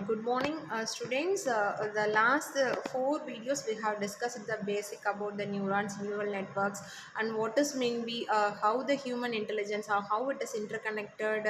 Good morning, students. The last four videos we have discussed the basic about the neurons, neural networks, and what is mainly how the human intelligence, how it is interconnected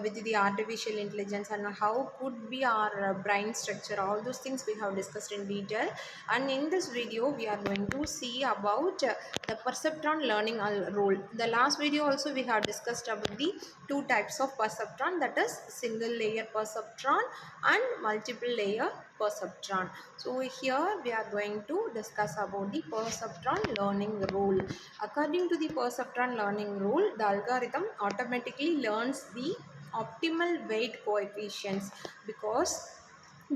with the artificial intelligence, and how could be our brain structure. All those things we have discussed in detail. And in this video, we are going to see about the perceptron learning role. The last video also we have discussed about the two types of perceptron, that is single layer perceptron and multiple layer perceptron. So here we are going to discuss about the perceptron learning rule. According to the perceptron learning rule, the algorithm automatically learns the optimal weight coefficients, because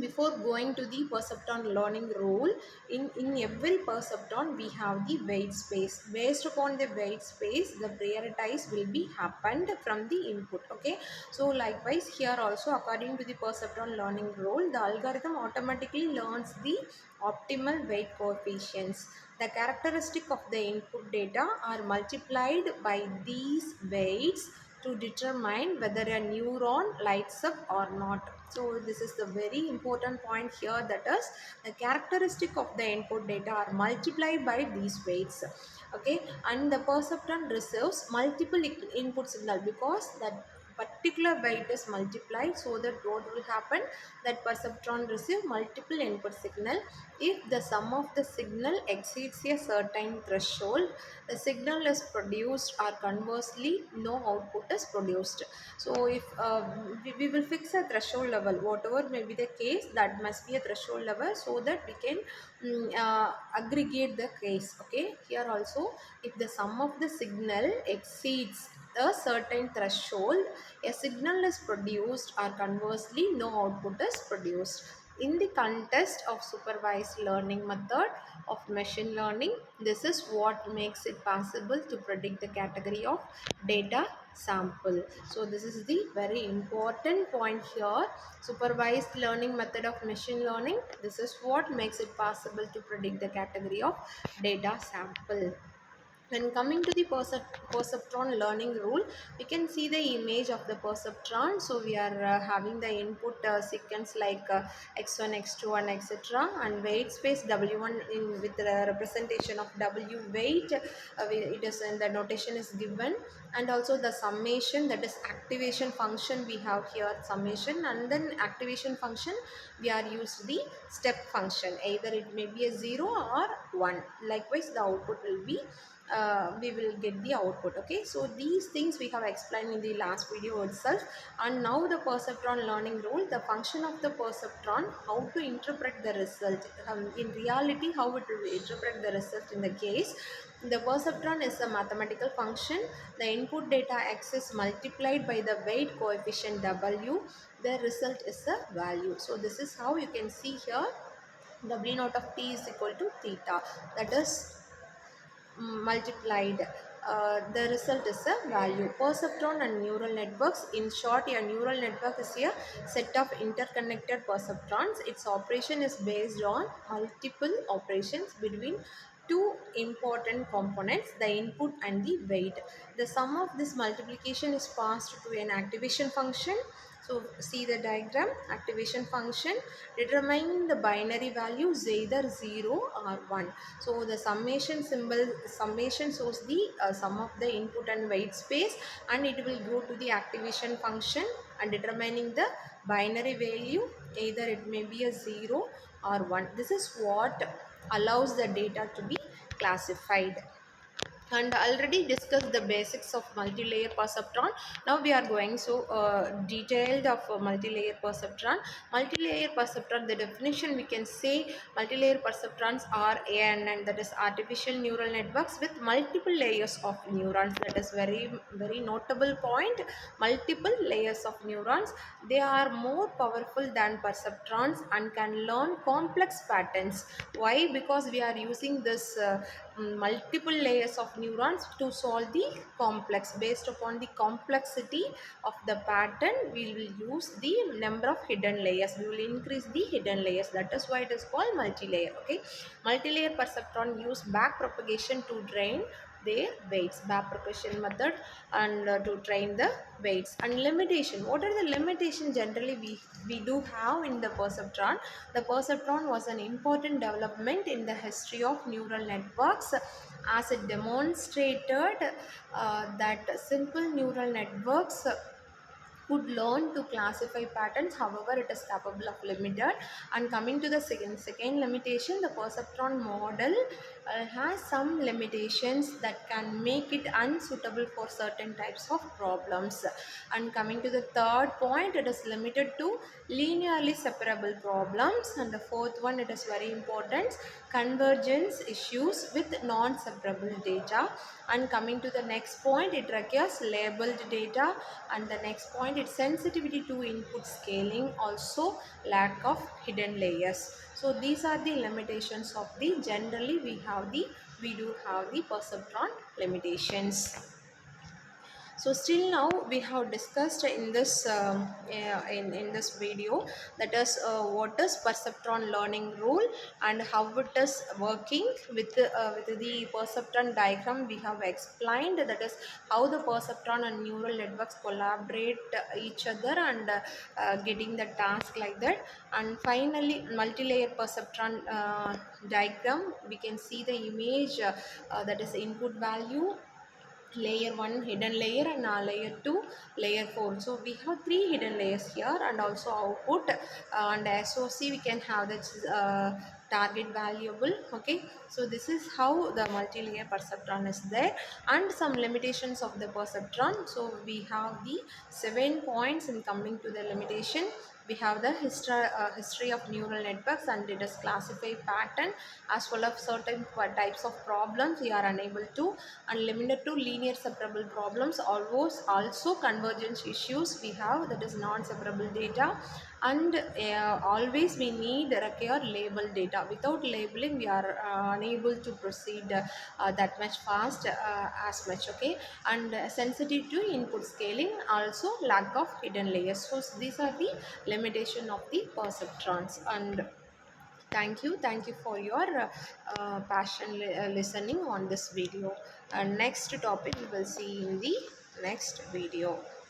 before going to the perceptron learning rule, in every perceptron we have the weight space. Based upon the weight space, the prioritize will be happened from the input. Okay, so likewise here also, according to the perceptron learning rule, the algorithm automatically learns the optimal weight coefficients. The characteristic of the input data are multiplied by these weights to determine whether a neuron lights up or not. So this is the very important point here, that is the characteristic of the input data are multiplied by these weights. Okay, and the perceptron receives multiple input signal, because that particular weight is multiplied, so that what will happen, that perceptron receive multiple input signal. If the sum of the signal exceeds a certain threshold, the signal is produced, or conversely no output is produced. So if we will fix a threshold level, whatever may be the case, that must be a threshold level, so that we can aggregate the case. Okay, here also, if the sum of the signal exceeds a certain threshold, a signal is produced, or conversely no output is produced. In the context of supervised learning method of machine learning, this is what makes it possible to predict the category of data sample. So this is the very important point here. Supervised learning method of machine learning, this is what makes it possible to predict the category of data sample. When coming to the perceptron learning rule, we can see the image of the perceptron. So we are having the input sequence like x1, x2, and etc., and weight space w1 in with the representation of w weight. It is in the notation is given, and also the summation, that is activation function, we have here summation, and then activation function we are used the step function, either it may be a 0 or 1. Likewise the output will be we will get the output. Okay, so these things we have explained in the last video itself. And now the perceptron learning rule, the function of the perceptron, how to interpret the result, in reality how it will interpret the result. In the case, the perceptron is a mathematical function. The input data x is multiplied by the weight coefficient w, the result is a value. So this is how you can see here, w naught of t is equal to theta, that is multiplied. The result is a value. Perceptron and neural networks. In short, a neural network is a set of interconnected perceptrons. Its operation is based on multiple operations between two important components, the input and the weight. The sum of this multiplication is passed to an activation function. So see the diagram. Activation function determine the binary values, either 0 or 1. So the summation symbol, summation shows the sum of the input and weight space, and it will go to the activation function and determining the binary value, either it may be a 0 or 1. This is what allows the data to be classified. And already discussed the basics of multi-layer perceptron. Now we are going so detailed of multi-layer perceptron. Multi-layer perceptron, the definition we can say, multi-layer perceptrons are ANN, that is artificial neural networks with multiple layers of neurons. That is very notable point. Multiple layers of neurons, they are more powerful than perceptrons and can learn complex patterns. Why? Because we are using this multiple layers of neurons to solve the complex. Based upon the complexity of the pattern, we will use the number of hidden layers, we will increase the hidden layers. That is why it is called multi-layer. Okay, multi-layer perceptron use back propagation to train their weights, back percussion method, and to train the weights. And limitation, what are the limitations generally we do have in the perceptron? The perceptron was an important development in the history of neural networks, as it demonstrated that simple neural networks could learn to classify patterns. However, it is capable of limited. And coming to the second limitation, the perceptron model has some limitations that can make it unsuitable for certain types of problems. And coming to the third point, it is limited to linearly separable problems. And the fourth one, it is very important, convergence issues with non-separable data. And coming to the next point, it requires labeled data. And the next point, its sensitivity to input scaling, also lack of hidden layers. So these are the limitations of the, generally we do have the perceptron limitations. So still now we have discussed in this in this video, that is what is perceptron learning rule and how it is working with the perceptron diagram we have explained, that is how the perceptron and neural networks collaborate each other and getting the task like that. And finally, multi-layer perceptron diagram, we can see the image, that is input value, layer 1 hidden layer, and layer 2 layer 4. So we have 3 hidden layers here, and also output, and SOC we can have that target variable. Okay, so this is how the multi-layer perceptron is there, and some limitations of the perceptron. So we have the 7 points in coming to the limitation. We have the history of neural networks, and it is classified pattern as well as certain types of problems we are unable to, and limited to linear separable problems. Always also convergence issues we have, that is non-separable data. And always we need require label data. Without labeling we are unable to proceed that much fast as much. Okay, and sensitive to input scaling, also lack of hidden layers. So these are the limitation of the perceptrons. And thank you for your passion listening on this video. And next topic we will see in the next video.